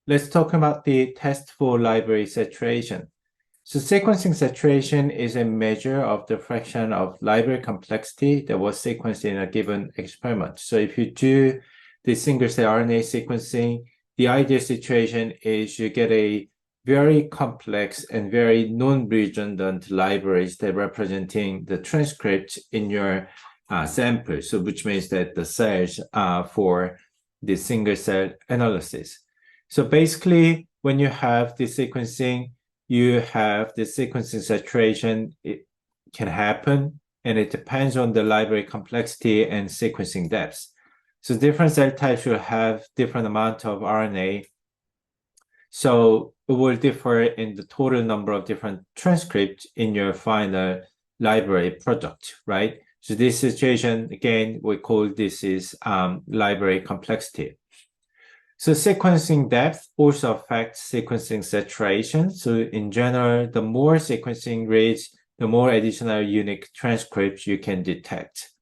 let's talk about the test for library saturation. So sequencing saturation is a measure of the fraction of library complexity that was sequenced in a given experiment. So if you do the single-cell RNA sequencing, the ideal situation is you get a very complex and very non-redundant libraries that representing the transcript in your sample. So which means that the cells for the single-cell analysis. So basically, when you have the sequencing, you have the sequencing saturation. It can happen, and it depends on the library complexity and sequencing depth. So different cell types will have different amount of RNA. So it will differ in the total number of different transcripts in your final library product, right? So this situation, again, we call this is library complexity. So sequencing depth also affects sequencing saturation. So in general, the more sequencing rates, the more additional unique transcripts you can detect.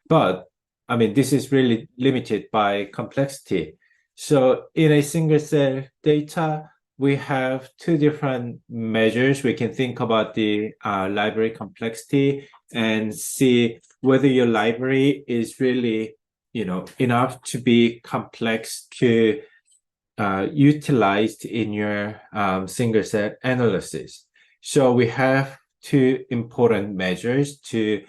But I mean, this is really limited by complexity. So in a single cell data, we have two different measures. We can think about the library complexity and see whether your library is really enough to be complex to utilized in your single cell analysis. So we have two important measures to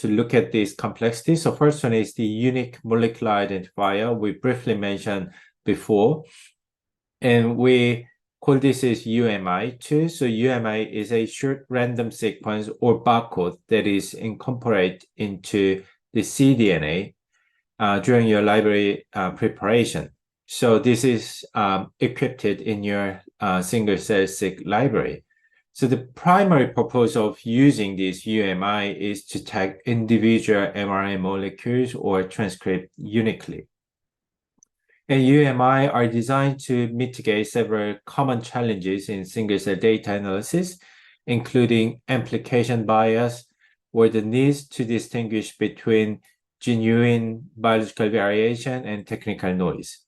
look at this complexity. So first one is the unique molecular identifier we briefly mentioned before, and we call this as UMI too. So UMI is a short random sequence or barcode that is incorporated into the cDNA during your library preparation. So this is equipped in your single-cell-seq library. So the primary purpose of using this UMI is to tag individual mRNA molecules or transcript uniquely. And UMI are designed to mitigate several common challenges in single-cell data analysis, including amplification bias or the need to distinguish between genuine biological variation and technical noise.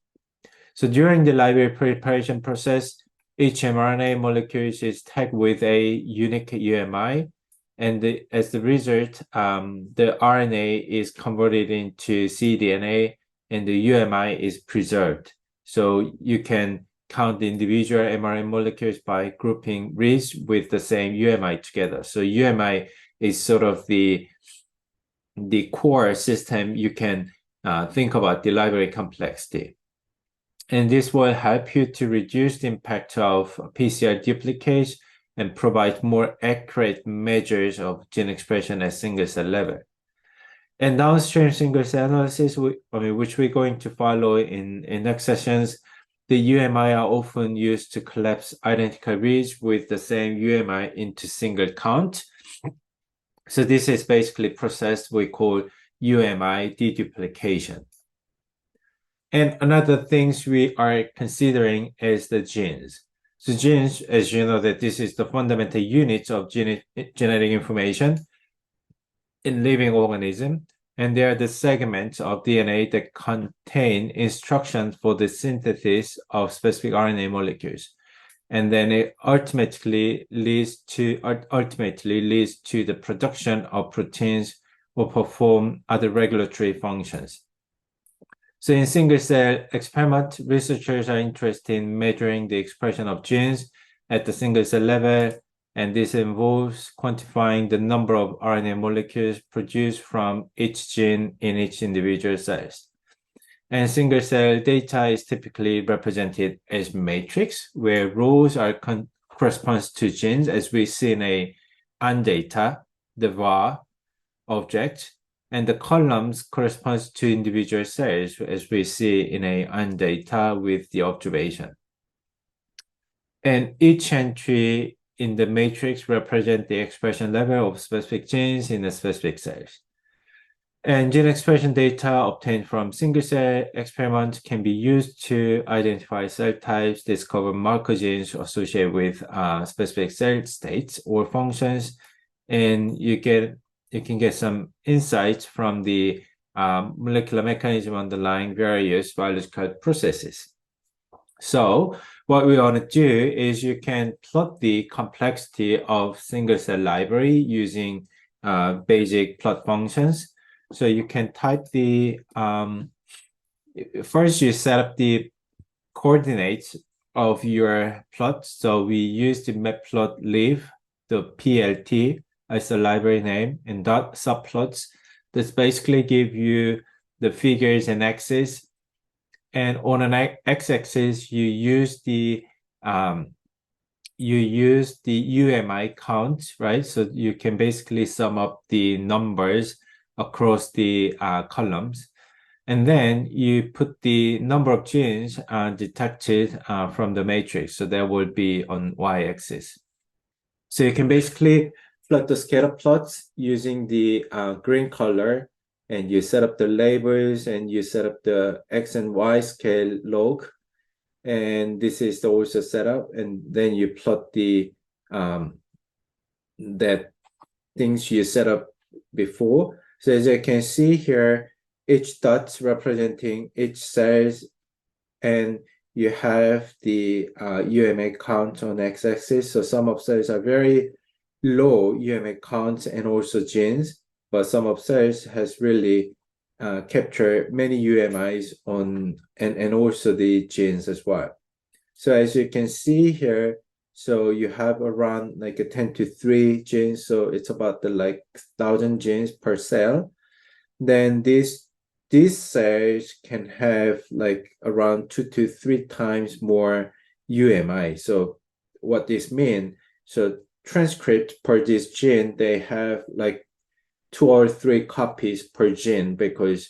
So during the library preparation process, each mRNA molecule is tagged with a unique UMI, and as the result, the RNA is converted into cDNA, and the UMI is preserved. So you can count the individual mRNA molecules by grouping reads with the same UMI together. So UMI is sort of the core system you can think about the library complexity. And this will help you to reduce the impact of PCR duplicates and provide more accurate measures of gene expression at single cell level. And downstream single cell analysis, which we're going to follow in next sessions, the UMI are often used to collapse identical reads with the same UMI into single count. So this is basically a process we call UMI deduplication. And another things we are considering is the genes. So genes, as you know, that this is the fundamental units of genetic information in living organism, and they are the segments of DNA that contain instructions for the synthesis of specific RNA molecules. And then it ultimately leads to the production of proteins or perform other regulatory functions. So in single-cell experiment, researchers are interested in measuring the expression of genes at the single-cell level, and this involves quantifying the number of RNA molecules produced from each gene in each individual cells. And single-cell data is typically represented as matrix, where rows are corresponds to genes, as we see in a data, the var object, and the columns corresponds to individual cells, as we see in a data with the observation. And each entry in the matrix represents the expression level of specific genes in the specific cells. And gene expression data obtained from single-cell experiments can be used to identify cell types, discover marker genes associated with specific cell states or functions, and you can get some insights from the molecular mechanism underlying various biological processes. So what we want to do is you can plot the complexity of single cell library using basic plot functions. So you can type the, first you set up the coordinates of your plot. So we use the matplotlib, the PLT as the library name, and dot subplots. This basically give you the figures and axes. And on an x-axis, you use the UMI count, right? So you can basically sum up the numbers across the columns. And then you put the number of genes detected from the matrix. So that would be on y-axis. So you can basically plot the scatter plots using the green color, and you set up the labels and you set up the X and Y scale log. And this is also set up. And then you plot the that things you set up before. So as you can see here, each dot representing each cells, and you have the UMA count on x-axis. So some of cells are very low UMA counts and also genes, but some of cells has really captured many UMIs on and also the genes as well. So as you can see here, so you have around like a 10 to 3 genes, so it's about the like 1,000 genes per cell. Then these cells can have like around 2 to 3 times more UMI. So what this means, so transcript per this gene, they have like 2 or 3 copies per gene, because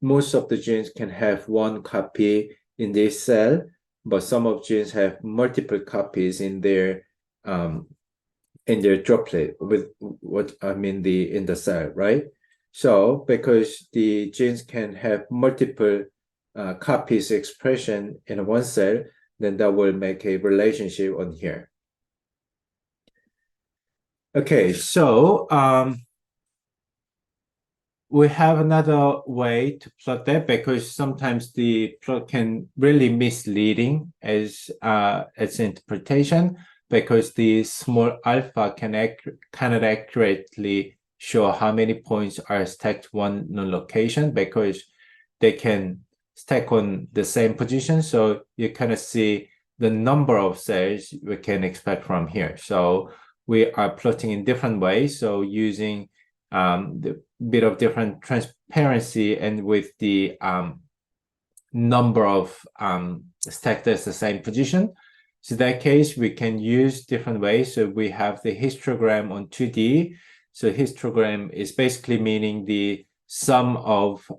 most of the genes can have 1 copy in this cell, but some of genes have multiple copies in their droplet, with what I mean in the cell, right? So because the genes can have multiple copies expression in one cell, then that will make a relationship on here. Okay, so we have another way to plot that, because sometimes the plot can really misleading as interpretation, because the small alpha cannot accurately show how many points are stacked one location, because they can stack on the same position. So you kind of see the number of cells we can expect from here. So we are plotting in different ways. So using the bit of different transparency, and with the number of stacked as the same position. So in that case, we can use different ways. So we have the histogram on 2D. So histogram is basically meaning the sum of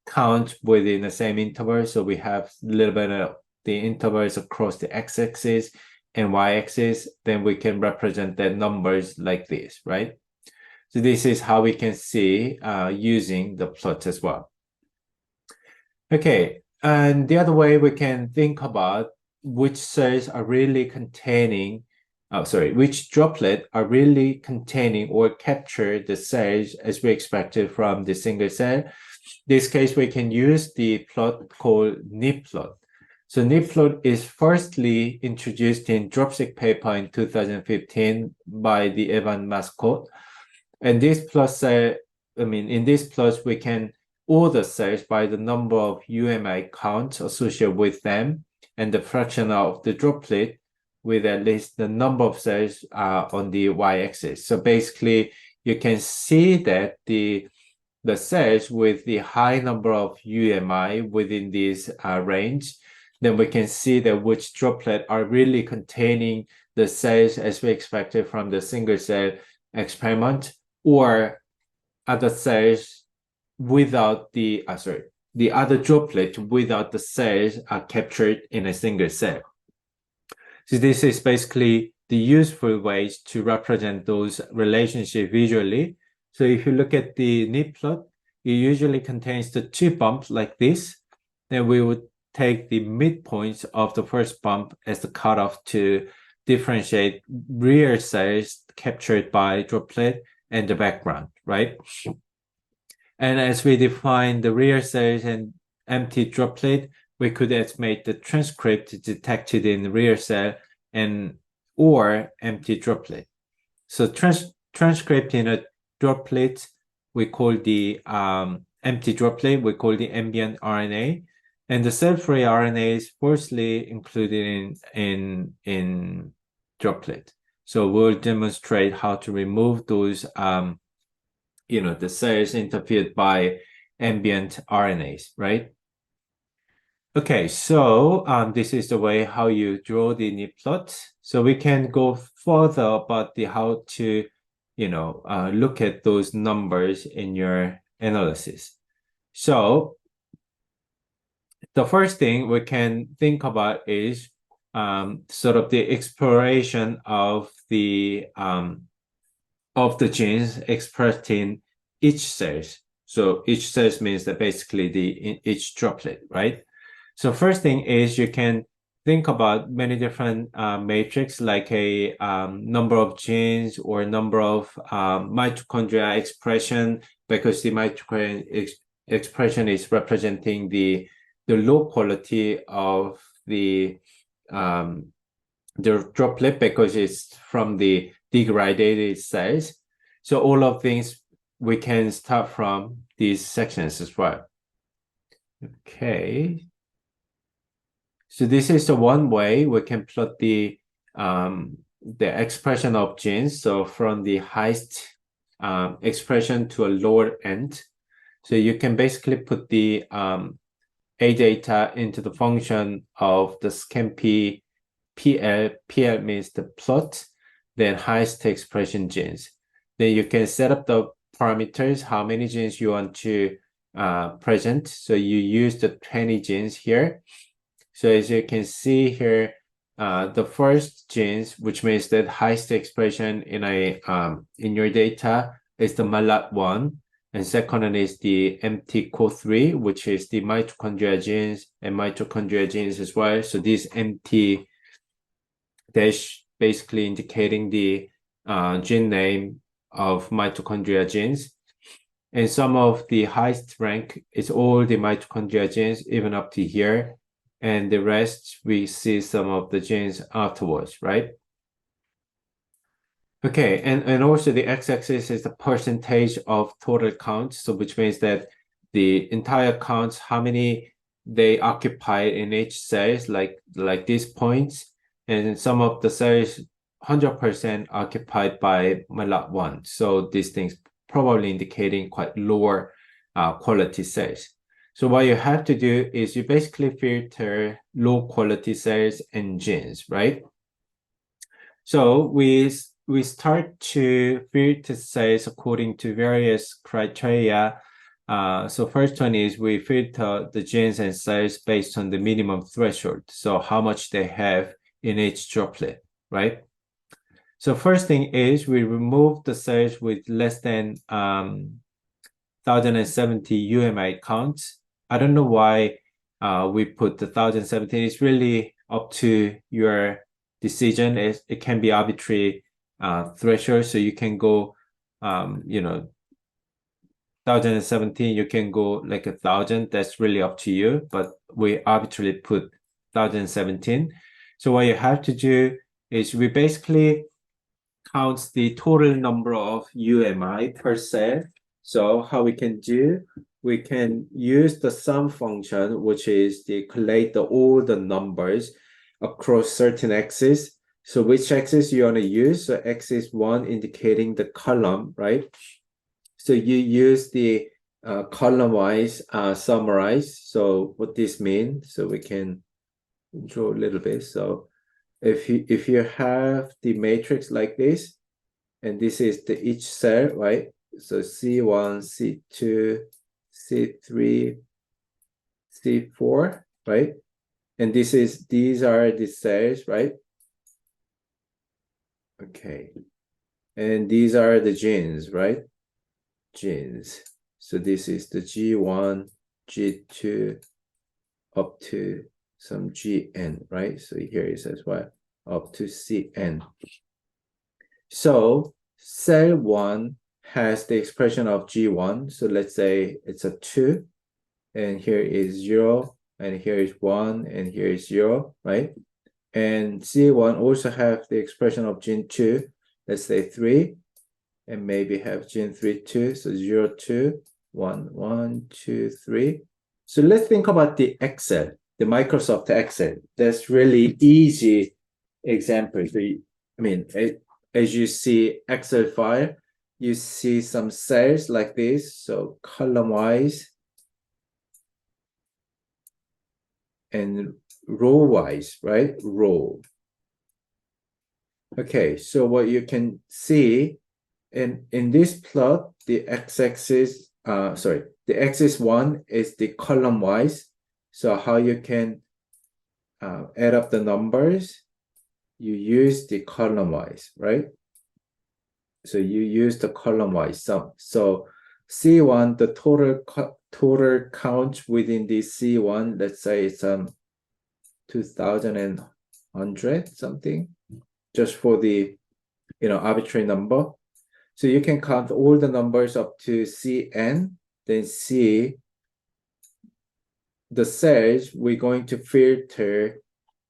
count within the same interval. So we have a little bit of the intervals across the x-axis and y-axis. Then we can represent the numbers like this, right? So this is how we can see using the plot as well. Okay, and the other way we can think about which cells are really containing, which droplet are really containing or capture the cells as we expected from the single cell. In this case, we can use the plot called NIPplot. So NIPplot is firstly introduced in Dropseq paper in 2015 by the Evan Mascott. And this plot cell, in this plot, we can order cells by the number of UMI counts associated with them, and the fraction of the droplet with at least the number of cells on the y-axis. So basically, you can see that the cells with the high number of UMI within this range, then we can see that which droplet are really containing the cells as we expected from the single cell experiment, or other cells without the other droplet without the cells are captured in a single cell. So this is basically the useful ways to represent those relationships visually. So if you look at the NIP plot, it usually contains the 2 bumps like this. Then we would take the midpoints of the first bump as the cutoff to differentiate real cells captured by droplet and the background, right? And as we define the real cells and empty droplet, we could estimate the transcript detected in real cell and or empty droplet. So transcript in a droplet, we call the empty droplet, we call the ambient RNA. And the cell-free RNA is firstly included in droplet. So we'll demonstrate how to remove those, the cells interfered by ambient RNAs, right? Okay, so this is the way how you draw the knit plot. So we can go further about the how to, look at those numbers in your analysis. So the first thing we can think about is sort of the exploration of the genes expressed in each cells. So each cells means that basically in each droplet, right? So first thing is you can think about many different matrix like a number of genes or number of mitochondria expression, because the mitochondria expression is representing the low quality of the droplet because it's from the degraded cells. So all of things we can start from these sections as well. Okay. So this is the one way we can plot the expression of genes. So from the highest expression to a lower end. So you can basically put the A data into the function of the SCMP PL. PL means the plot, then highest expression genes. Then you can set up the parameters, how many genes you want to present. So you use the 20 genes here. So as you can see here, the first genes, which means that highest expression in your data, is the MALAT1, and second one is the MTCO3, which is the mitochondria genes and mitochondria genes as well. So this MT dash basically indicating the gene name of mitochondria genes. And some of the highest rank is all the mitochondria genes, even up to here. And the rest, we see some of the genes afterwards, right? Okay, and also the x-axis is the percentage of total count, so which means that the entire counts, how many they occupy in each cells, like these points, and some of the cells 100% occupied by MALAT1. So these things probably indicating quite lower quality cells. So what you have to do is you basically filter low quality cells and genes, right? So we start to filter cells according to various criteria. So first one is we filter the genes and cells based on the minimum threshold. So how much they have in each droplet, right? So first thing is we remove the cells with less than 1070 UMI counts. I don't know why we put the 1070. It's really up to your decision. It can be arbitrary threshold, so you can go 1017, you can go like 1,000. That's really up to you, but we arbitrarily put 1017. So what you have to do is we basically count the total number of UMI per cell. So how we can do, we can use the sum function, which is to collate all the numbers across certain axes. So which axis you want to use? So axis 1 indicating the column, right? So you use the column-wise summarize. So what this means, so we can draw a little bit. So if you have the matrix like this, and this is the each cell, right? So C1, C2, C3, C4, right? And these are the cells, right? Okay. And these are the genes, right? Genes. So this is the G1, G2, up to some Gn, right? So here is as well, up to Cn. So cell 1 has the expression of G1. So let's say it's a 2, and here is 0, and here is 1, and here is 0, right? And C1 also have the expression of gene 2, let's say 3, and maybe have gene 3 too, so 0, 2, 1, 1, 2, 3. So let's think about the Excel, the Microsoft Excel. That's really easy example. So I mean, as you see Excel file, you see some cells like this, so column-wise and row-wise, right? Row. Okay, so what you can see in this plot, the x-axis, the axis 1 is the column-wise. So how you can add up the numbers, you use the column-wise, right? So you use the column-wise sum. So C1, the total count within the C1, let's say it's 2,100 something, just for the arbitrary number. So you can count all the numbers up to Cn, then see the cells we're going to filter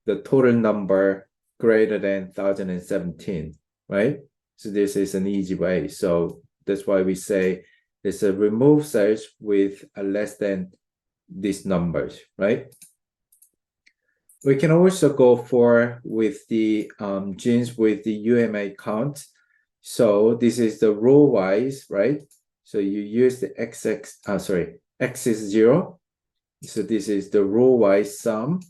the total number greater than 1,017, right? So this is an easy way. So that's why we say it's a remove cells with less than these numbers, right? We can also go for with the genes with the UMA count. So this is the row wise, right? So you use the x is 0. So this is the row wise sum.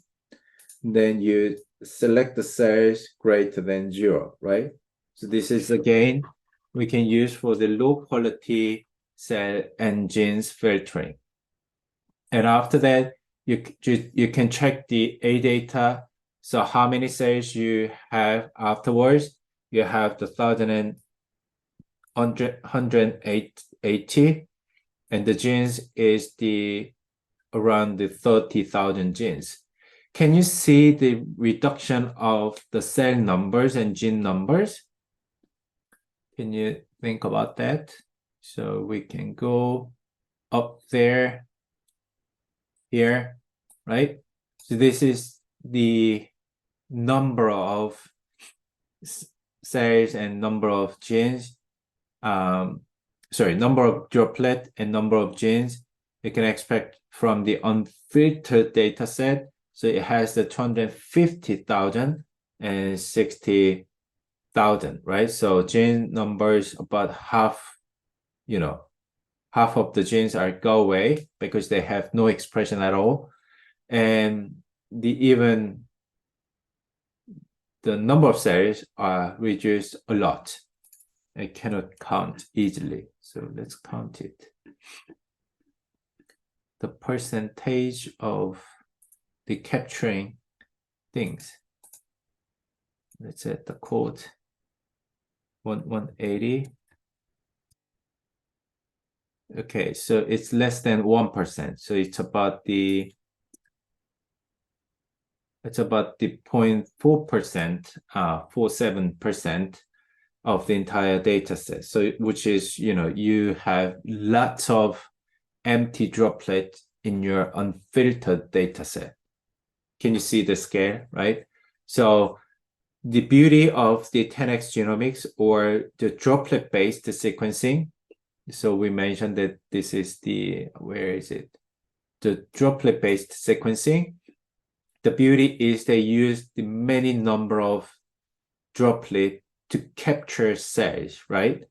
Then you select the cells greater than 0, right? So this is again, we can use for the low quality cell and genes filtering. And after that, you can check the A data. So how many cells you have afterwards? You have the 1,180, and the genes is around the 30,000 genes. Can you see the reduction of the cell numbers and gene numbers? Can you think about that? So we can go up there, here, right? So this is the number of cells and number of genes. Number of droplet and number of genes you can expect from the unfiltered data set. So it has the 250,000 and 60,000, right? So gene numbers about half, half of the genes are go away because they have no expression at all. And the number of cells are reduced a lot. I cannot count easily. So let's count it. The percentage of the capturing things. Let's set the code 180. Okay, so it's less than 1%. So it's about the 0.4%, 47% of the entire data set. So which is, you have lots of empty droplets in your unfiltered data set. Can you see the scale, right? So the beauty of the 10x genomics or the droplet-based sequencing. So we mentioned that this is the droplet-based sequencing. The beauty is they use the many number of droplet to capture cells, right?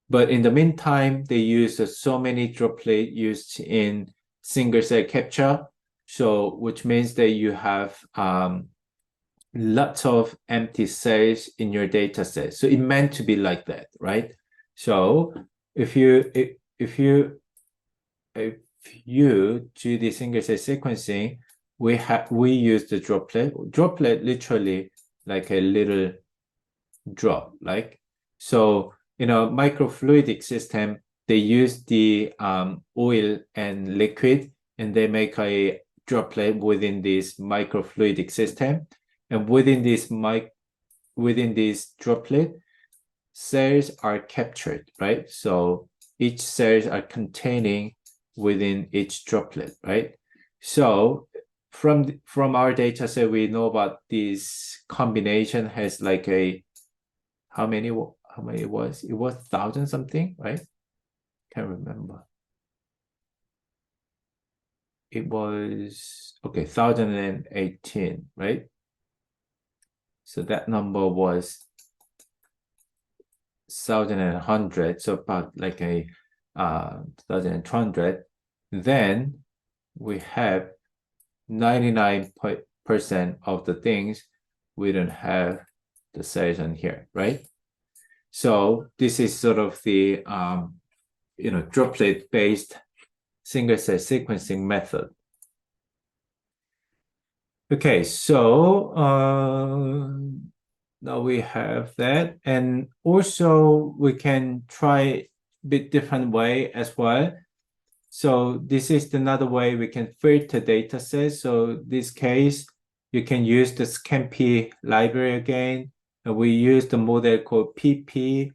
But in the meantime, they use so many droplet used in single cell capture. So which means that you have lots of empty cells in your data set. So it meant to be like that, right? So if you do the single cell sequencing, we use the droplet literally like a little drop, like so in a microfluidic system they use the oil and liquid and they make a droplet within this microfluidic system, and within this droplet cells are captured, right? So each cells are containing within each droplet, right? So from our data set, we know about this combination has like a how many it was? It was 1,000 something, right? Can't remember. It was okay, 1,018, right? So that number was 1,100, so about like a 1,200. Then we have 99% of the things we don't have the cells on here, right? So this is sort of the droplet-based single cell sequencing method. Okay, so now we have that, and also we can try a bit different way as well. So this is another way we can filter data sets. So this case, you can use the Scampi library again. And we use the model called PP,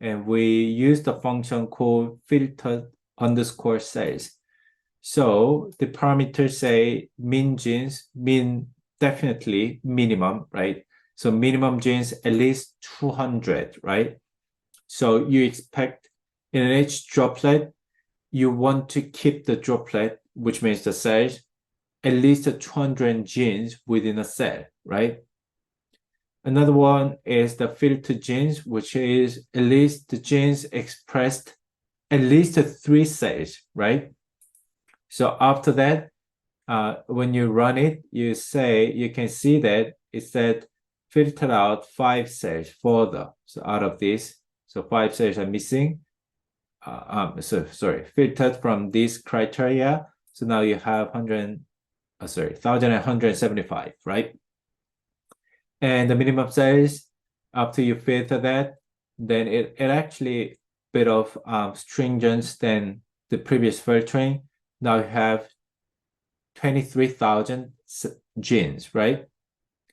and we use the function called filter underscore cells. So the parameters say mean genes, mean definitely minimum, right? So minimum genes at least 200, right? So you expect in each droplet, you want to keep the droplet, which means the cells, at least 200 genes within a cell, right? Another one is the filter genes, which is at least the genes expressed at least 3 cells, right? So after that, when you run it, you can see that it said filter out 5 cells further. So out of this, so 5 cells are missing. Filtered from this criteria. So now you have 1,175, right? And the minimum cells, after you filter that, then it actually bit of stringent than the previous filtering. Now you have 23,000 genes, right?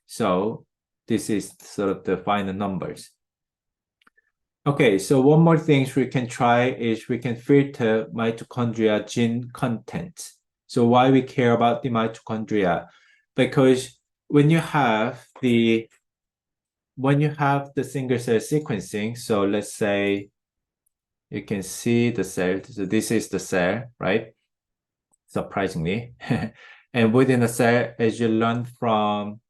So this is sort of the final numbers. Okay, so one more thing we can try is we can filter mitochondria gene content. So why we care about the mitochondria? Because when you have the single cell sequencing, so let's say you can see the cell. So this is the cell, right? Surprisingly. And within the cell, as you learn from,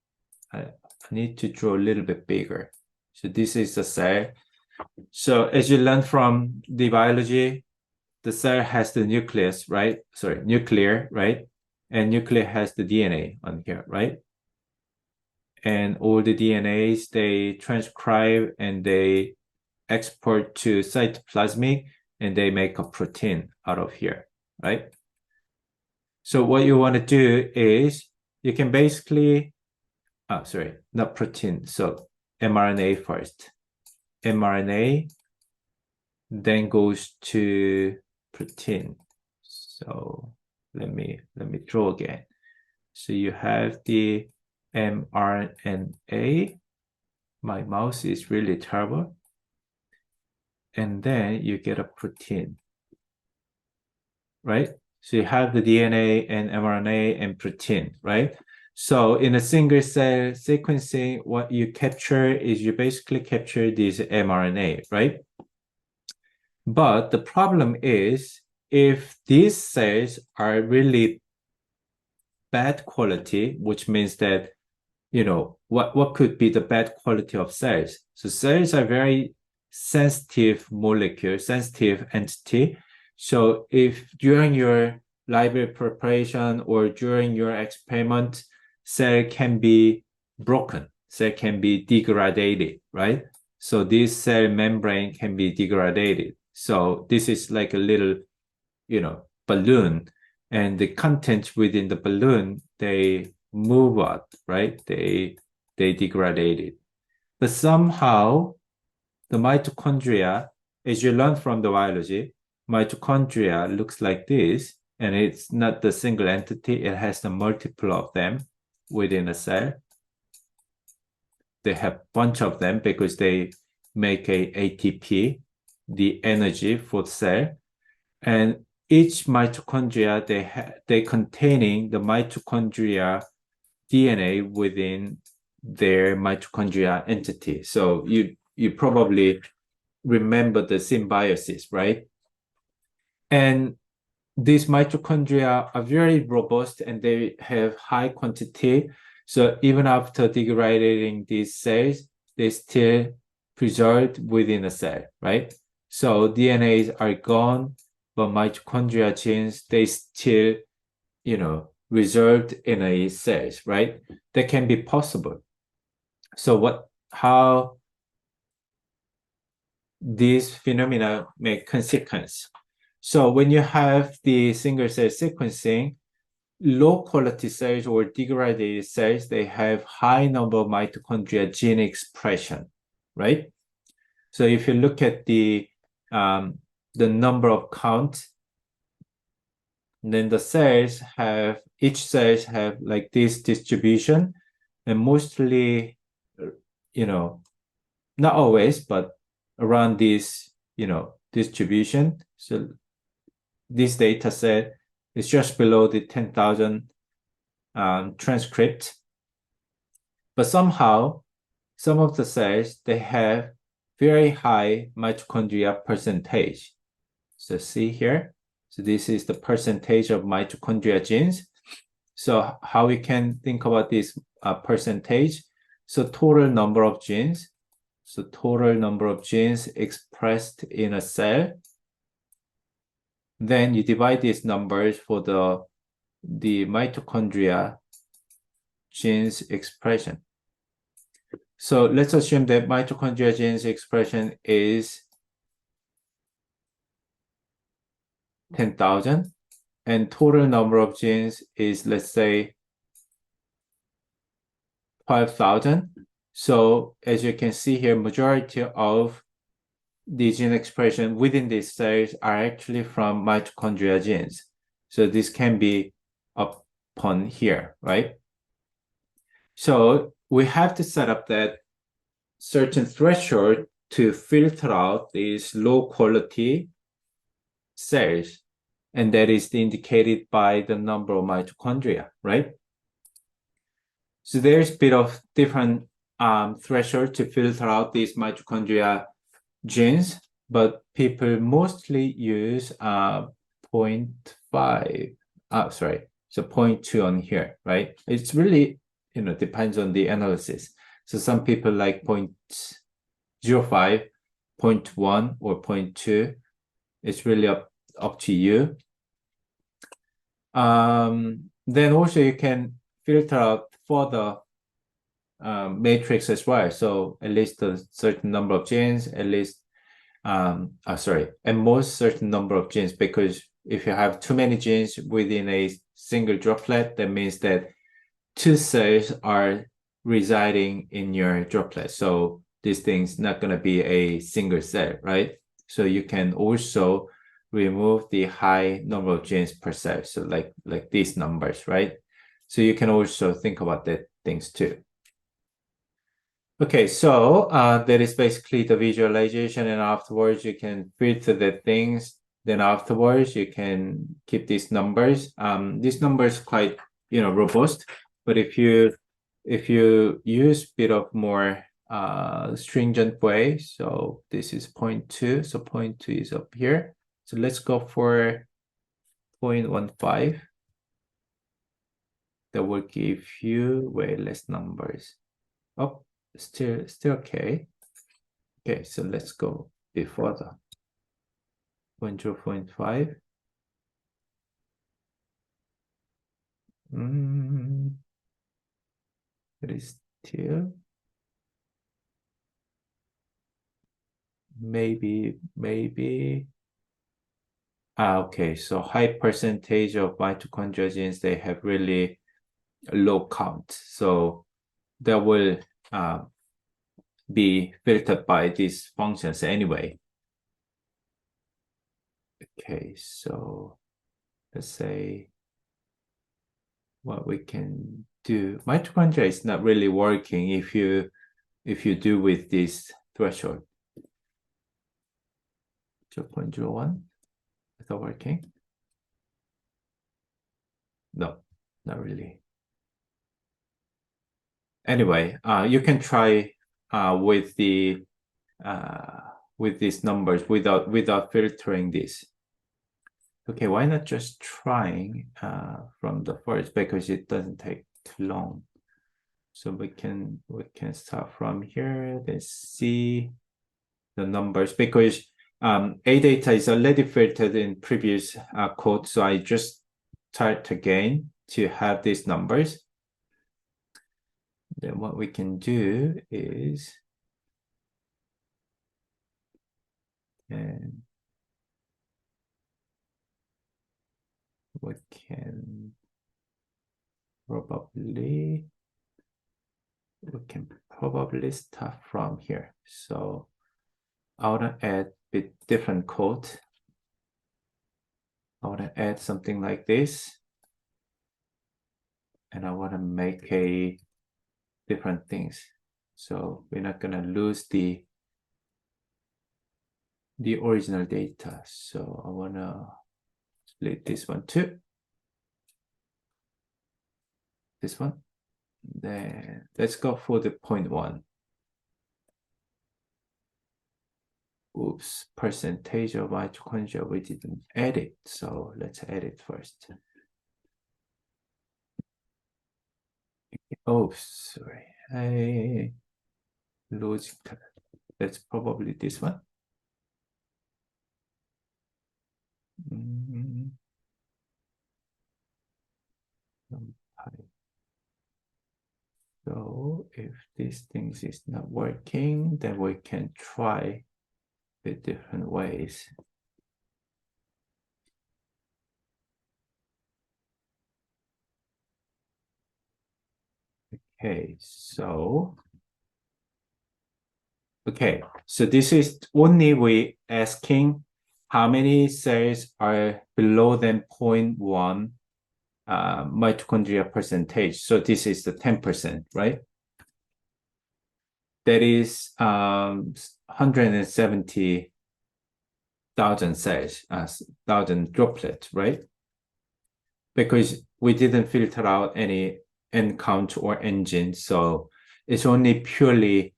I need to draw a little bit bigger. So this is the cell. So as you learn from the biology, the cell has the nucleus, right? Sorry, nuclear, right? And nuclear has the DNA on here, right? And all the DNAs, they transcribe and they export to cytoplasmic and they make a protein out of here, right? So what you want to do is you can basically, not protein, so mRNA first. mRNA then goes to protein. So let me draw again. So you have the mRNA. My mouse is really terrible. And then you get a protein, right? So you have the DNA and mRNA and protein, right? So in a single cell sequencing, what you capture is you basically capture this mRNA, right? But the problem is if these cells are really bad quality, which means that, what could be the bad quality of cells? So cells are very sensitive molecule, sensitive entity. So if during your library preparation or during your experiment, cell can be broken, cell can be degraded, right? So this cell membrane can be degraded. So this is like a little, balloon, and the contents within the balloon, they move out, right? They degrade. But somehow the mitochondria, as you learn from the biology, mitochondria looks like this, and it's not the single entity, it has the multiple of them within a cell. They have a bunch of them because they make a ATP, the energy for the cell. And each mitochondria, they containing the mitochondria DNA within their mitochondria entity. So you probably remember the symbiosis, right? And these mitochondria are very robust and they have high quantity. So even after degrading these cells, they still preserved within a cell, right? So DNAs are gone, but mitochondria genes, they still, reserved in a cells, right? That can be possible. So how these phenomena make consequence? So when you have the single cell sequencing, low quality cells or degraded cells, they have high number of mitochondria gene expression, right? So if you look at the number of count, then each cells have like this distribution, and mostly, not always, but around this, distribution. So this data set is just below the 10,000 transcript. But somehow, some of the cells, they have very high mitochondria percentage. So see here. So this is the percentage of mitochondria genes. So how we can think about this percentage? So total number of genes. So total number of genes expressed in a cell. Then you divide these numbers for the mitochondria genes expression. So let's assume that mitochondria genes expression is 10,000 and total number of genes is, let's say, 5,000. So as you can see here, majority of the gene expression within these cells are actually from mitochondria genes. So this can be upon here, right? So we have to set up that certain threshold to filter out these low quality cells, and that is indicated by the number of mitochondria, right? So there's a bit of different threshold to filter out these mitochondria genes, but people mostly use 0.5, so 0.2 on here, right? It's really, depends on the analysis. So some people like 0.05, 0.1, or 0.2. It's really up to you. Then also you can filter out further matrix as well. So at least a certain number of genes, at most certain number of genes, because if you have too many genes within a single droplet, that means that two cells are residing in your droplet. So this thing's not going to be a single cell, right? So you can also remove the high number of genes per cell. So like these numbers, right? So you can also think about that things too. Okay, so that is basically the visualization, and afterwards you can filter the things. Then afterwards you can keep these numbers. These numbers quite robust, but if you use a bit of more stringent way, so this is 0.2, so 0.2 is up here. So let's go for 0.15. That will give you way less numbers. Oh, still okay. Okay, so let's go before the 0.5. It is still maybe. Okay, so high percentage of mitochondria genes, they have really low count. So that will be filtered by these functions anyway. Okay, so let's say what we can do. Mitochondria is not really working if you do with this threshold. 0.01, is that working? No, not really. Anyway, you can try with these numbers without filtering this. Okay, why not just trying from the first, because it doesn't take too long. So we can start from here. Let's see the numbers, because A data is already filtered in previous code. So I just typed again to have these numbers. Then what we can do is, and we can probably start from here. So I want to add a different code. I want to add something like this. And I want to make a different things. So we're not going to lose the original data. So I want to split this one too. This one. Then let's go for the 0.1. Oops, percentage of mitochondria, we didn't add it. So let's add it first. Oh, sorry. Logical. That's probably this one. So if these things is not working, then we can try with different ways. Okay, so this is only we asking how many cells are below than 0.1 mitochondria percentage. So this is the 10%, right? That is 170,000 cells, 1,000 droplets, right? Because we didn't filter out any N count or engine, so it's only purely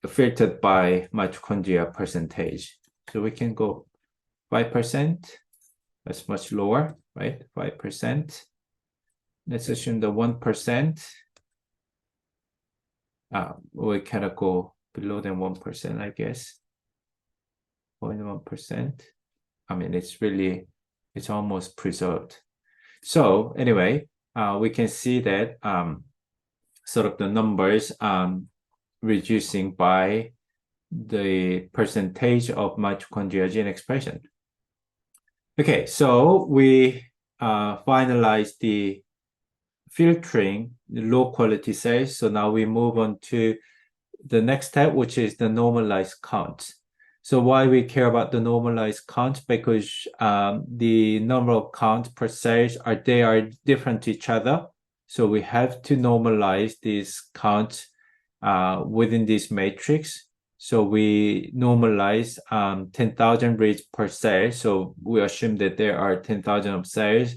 filtered by mitochondria percentage. So we can go 5%. That's much lower, right? 5%. Let's assume the 1%. We cannot go below than 1%, I guess. 0.1%. I mean, it's almost preserved. So anyway, we can see that sort of the numbers reducing by the percentage of mitochondrial gene expression. Okay, so we finalized the filtering the low quality cells. So now we move on to the next step, which is the normalized count. So why we care about the normalized count? Because the number of counts per cells they are different to each other. So we have to normalize this count within this matrix. So we normalize 10,000 reads per cell. So we assume that there are 10,000 of cells.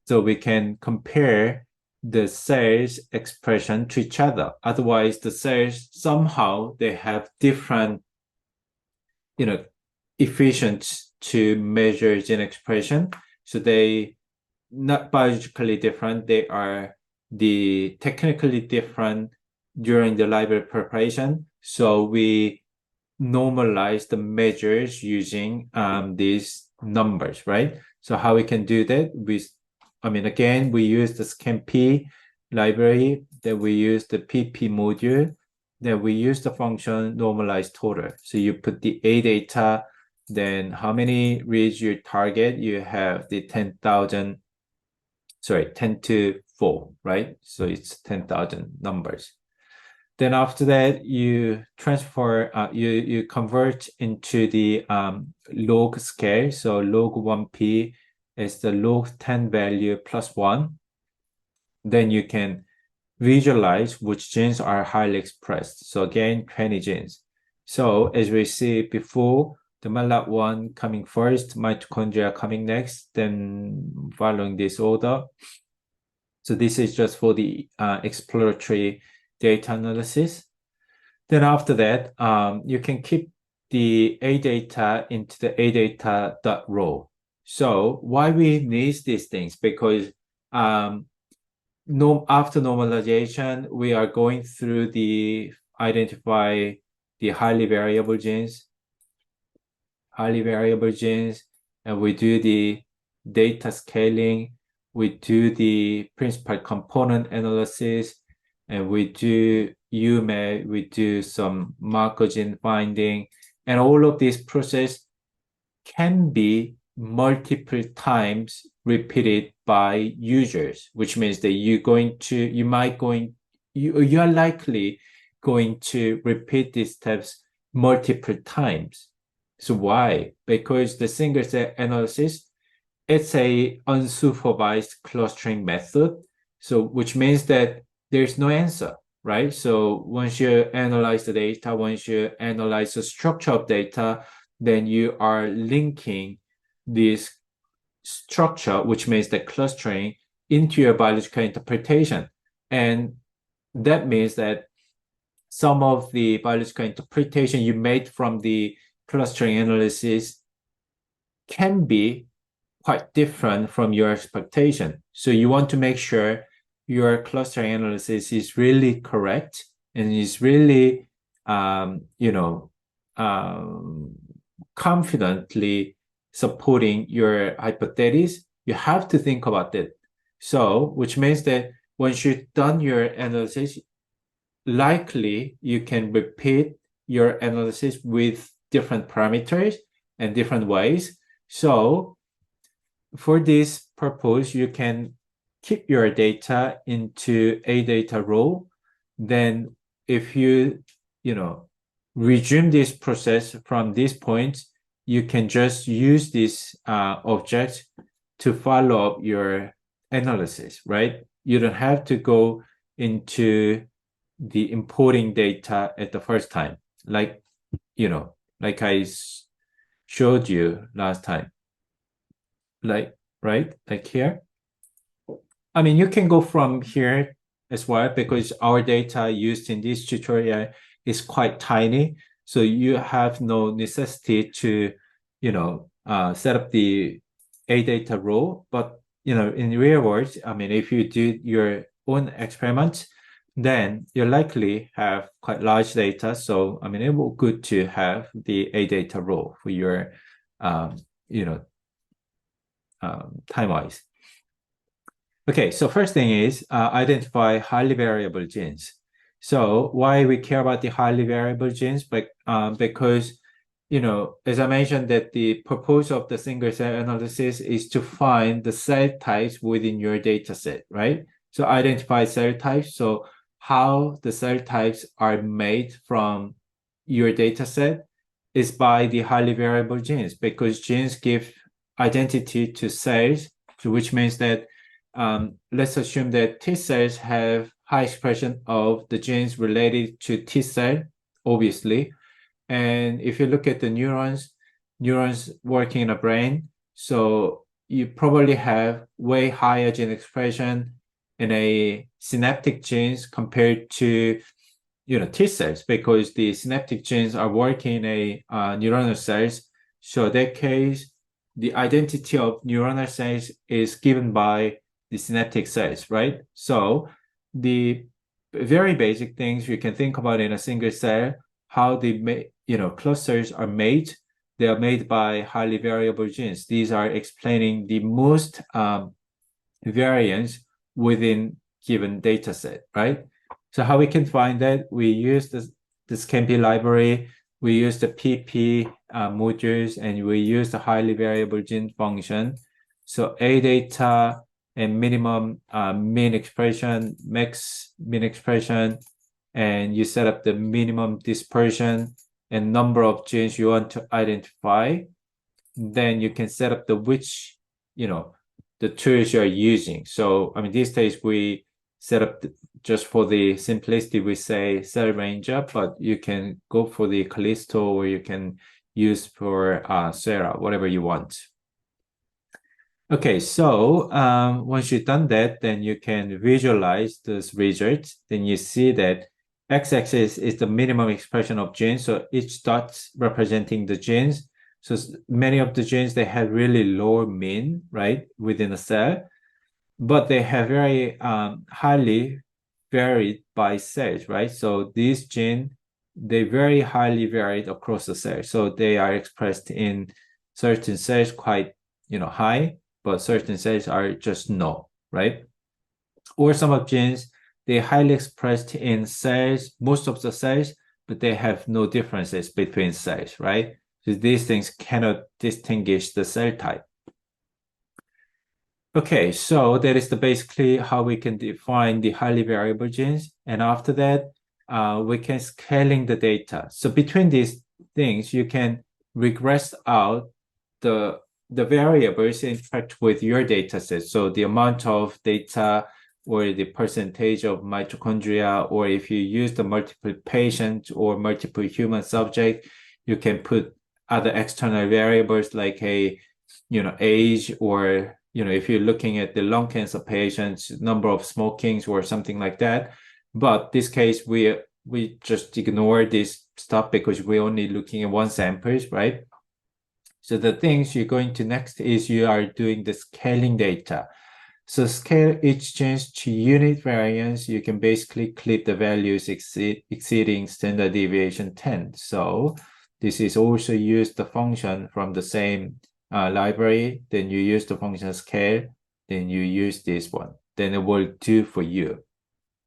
So we can compare the cells expression to each other. Otherwise, the cells somehow they have different, efficient to measure gene expression. So they not biologically different. They are the technically different during the library preparation. So we normalize the measures using these numbers, right? So how we can do that? Again, we use the ScanP library, then we use the PP module, then we use the function normalize total. So you put the A data, then how many reads you target, you have the 10 to 4, right? So it's 10,000 numbers. Then after that, you transfer, you convert into the log scale. So log 1p is the log 10 value plus 1. Then you can visualize which genes are highly expressed. So again, 20 genes. So as we see before, the MATLAB1 coming first, mitochondria coming next, then following this order. So this is just for the exploratory data analysis. Then after that, you can keep the A data into the A data.row. So why we need these things? Because after normalization, we are going through the identify the highly variable genes, and we do the data scaling, we do the principal component analysis, and we do UMAP, we do some marker gene finding, and all of this process can be multiple times repeated by users, which means that you are likely going to repeat these steps multiple times. So why? Because the single cell analysis, it's a unsupervised clustering method. So which means that there's no answer, right? So once you analyze the data, once you analyze the structure of data, then you are linking this structure, which means the clustering, into your biological interpretation. And that means that some of the biological interpretation you made from the clustering analysis can be quite different from your expectation. So you want to make sure your clustering analysis is really correct and is really, confidently supporting your hypothesis. You have to think about it. So, which means that once you've done your analysis, likely you can repeat your analysis with different parameters and different ways. So for this purpose, you can keep your data into a data row. Then if you resume this process from this point, you can just use this object to follow up your analysis, right? You don't have to go into the importing data at the first time, like I showed you last time, like here. I mean, you can go from here as well, because our data used in this tutorial is quite tiny, so you have no necessity to set up the A data row. But in real world, I mean, if you do your own experiment, then you likely have quite large data. So I mean, it will be good to have the A data row for your time-wise. Okay, so first thing is identify highly variable genes. So why we care about the highly variable genes? But because as I mentioned, that the purpose of the single cell analysis is to find the cell types within your data set, right? So identify cell types. So how the cell types are made from your data set is by the highly variable genes, because genes give identity to cells, which means that let's assume that T cells have high expression of the genes related to T cell, obviously. And if you look at the neurons working in a brain, so you probably have way higher gene expression in a synaptic genes compared to T cells, because the synaptic genes are working in a neuronal cells. So in that case, the identity of neuronal cells is given by the synaptic cells, right? So the very basic things you can think about in a single cell, how the clusters are made. They are made by highly variable genes. These are explaining the most variance within given data set, right? So how we can find that? We use this Scampi library, we use the PP modules, and we use the highly variable gene function. So A data and minimum mean expression, max mean expression, and you set up the minimum dispersion and number of genes you want to identify. Then you can set up the the tools you're using. So I mean, these days we set up just for the simplicity, we say cell ranger, but you can go for the Callisto, or you can use for Sarah, whatever you want. Okay, so once you've done that, then you can visualize those results. Then you see that x-axis is the minimum expression of genes. So each dot representing the genes. So many of the genes, they have really low mean, right, within a cell, but they have very highly varied by cells, right? So these genes, they very highly varied across the cell. So they are expressed in certain cells quite, high, but certain cells are just no, right? Or some of genes, they highly expressed in cells, most of the cells, but they have no differences between cells, right? So these things cannot distinguish the cell type. Okay, so that is basically how we can define the highly variable genes. And after that, we can scaling the data. So between these things, you can regress out the variables interact with your data set. So the amount of data or the percentage of mitochondria, or if you use the multiple patient or multiple human subject, you can put other external variables like age, or if you're looking at the lung cancer patients, number of smokings or something like that. But this case, we just ignore this stuff because we're only looking at one samples, right? So the things you're going to next is you are doing the scaling data. So scale each change to unit variance. You can basically clip the values exceeding standard deviation 10. So this is also use the function from the same library. Then you use the function scale. Then you use this one. Then it will do for you.